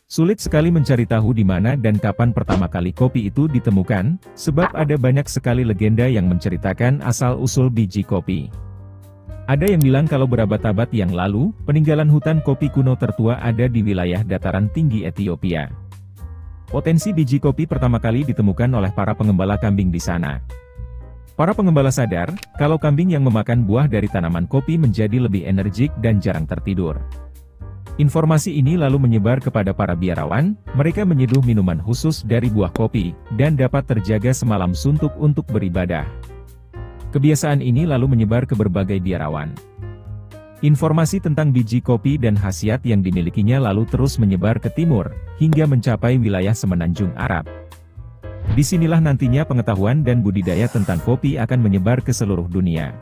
Sulit sekali mencari tahu di mana dan kapan pertama kali kopi itu ditemukan, sebab ada banyak sekali legenda yang menceritakan asal-usul biji kopi. Ada yang bilang kalau berabad-abad yang lalu, peninggalan hutan kopi kuno tertua ada di wilayah dataran tinggi Ethiopia. Potensi biji kopi pertama kali ditemukan oleh para pengembala kambing di sana. Para pengembala sadar, kalau kambing yang memakan buah dari tanaman kopi menjadi lebih energik dan jarang tertidur. Informasi ini lalu menyebar kepada para biarawan, mereka menyeduh minuman khusus dari buah kopi, dan dapat terjaga semalam suntuk untuk beribadah. Kebiasaan ini lalu menyebar ke berbagai biarawan. Informasi tentang biji kopi dan khasiat yang dimilikinya lalu terus menyebar ke timur, hingga mencapai wilayah semenanjung Arab. Disinilah nantinya pengetahuan dan budidaya tentang kopi akan menyebar ke seluruh dunia.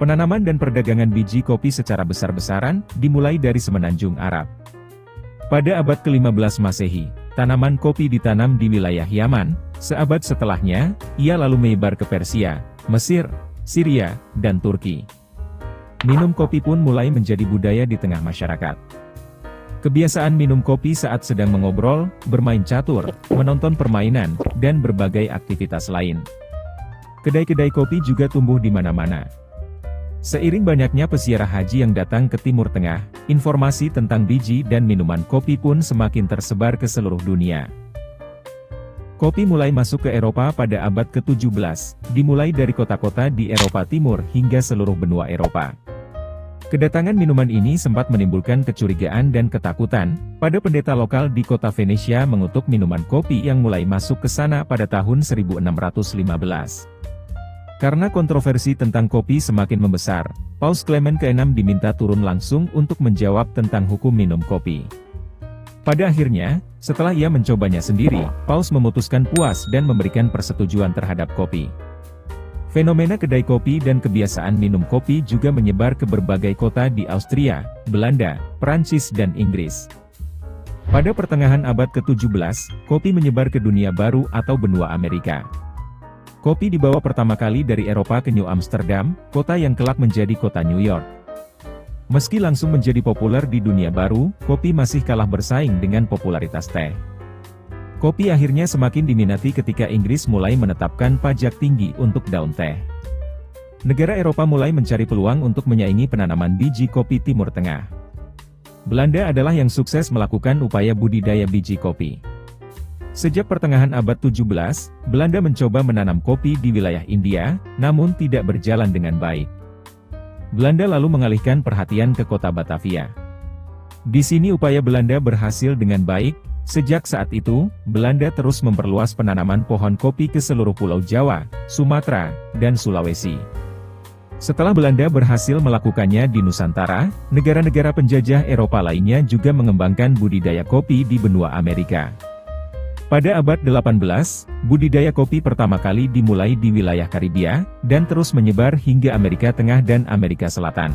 Penanaman dan perdagangan biji kopi secara besar-besaran, dimulai dari semenanjung Arab. Pada abad ke-15 Masehi, tanaman kopi ditanam di wilayah Yaman, seabad setelahnya, ia lalu menyebar ke Persia, Mesir, Syria, dan Turki. Minum kopi pun mulai menjadi budaya di tengah masyarakat. Kebiasaan minum kopi saat sedang mengobrol, bermain catur, menonton permainan, dan berbagai aktivitas lain. Kedai-kedai kopi juga tumbuh di mana-mana. Seiring banyaknya peziarah haji yang datang ke Timur Tengah, informasi tentang biji dan minuman kopi pun semakin tersebar ke seluruh dunia. Kopi mulai masuk ke Eropa pada abad ke-17, dimulai dari kota-kota di Eropa Timur hingga seluruh benua Eropa. Kedatangan minuman ini sempat menimbulkan kecurigaan dan ketakutan, pada pendeta lokal di kota Venesia mengutuk minuman kopi yang mulai masuk ke sana pada tahun 1615. Karena kontroversi tentang kopi semakin membesar, Paus Clement ke-6 diminta turun langsung untuk menjawab tentang hukum minum kopi. Pada akhirnya, setelah ia mencobanya sendiri, Paus memutuskan puas dan memberikan persetujuan terhadap kopi. Fenomena kedai kopi dan kebiasaan minum kopi juga menyebar ke berbagai kota di Austria, Belanda, Prancis dan Inggris. Pada pertengahan abad ke-17, kopi menyebar ke dunia baru atau benua Amerika. Kopi dibawa pertama kali dari Eropa ke New Amsterdam, kota yang kelak menjadi kota New York. Meski langsung menjadi populer di dunia baru, kopi masih kalah bersaing dengan popularitas teh. Kopi akhirnya semakin diminati ketika Inggris mulai menetapkan pajak tinggi untuk daun teh. Negara Eropa mulai mencari peluang untuk menyaingi penanaman biji kopi Timur Tengah. Belanda adalah yang sukses melakukan upaya budidaya biji kopi. Sejak pertengahan abad 17, Belanda mencoba menanam kopi di wilayah India, namun tidak berjalan dengan baik. Belanda lalu mengalihkan perhatian ke kota Batavia. Di sini upaya Belanda berhasil dengan baik, sejak saat itu, Belanda terus memperluas penanaman pohon kopi ke seluruh Pulau Jawa, Sumatera, dan Sulawesi. Setelah Belanda berhasil melakukannya di Nusantara, negara-negara penjajah Eropa lainnya juga mengembangkan budidaya kopi di benua Amerika. Pada abad 18, budidaya kopi pertama kali dimulai di wilayah Karibia, dan terus menyebar hingga Amerika Tengah dan Amerika Selatan.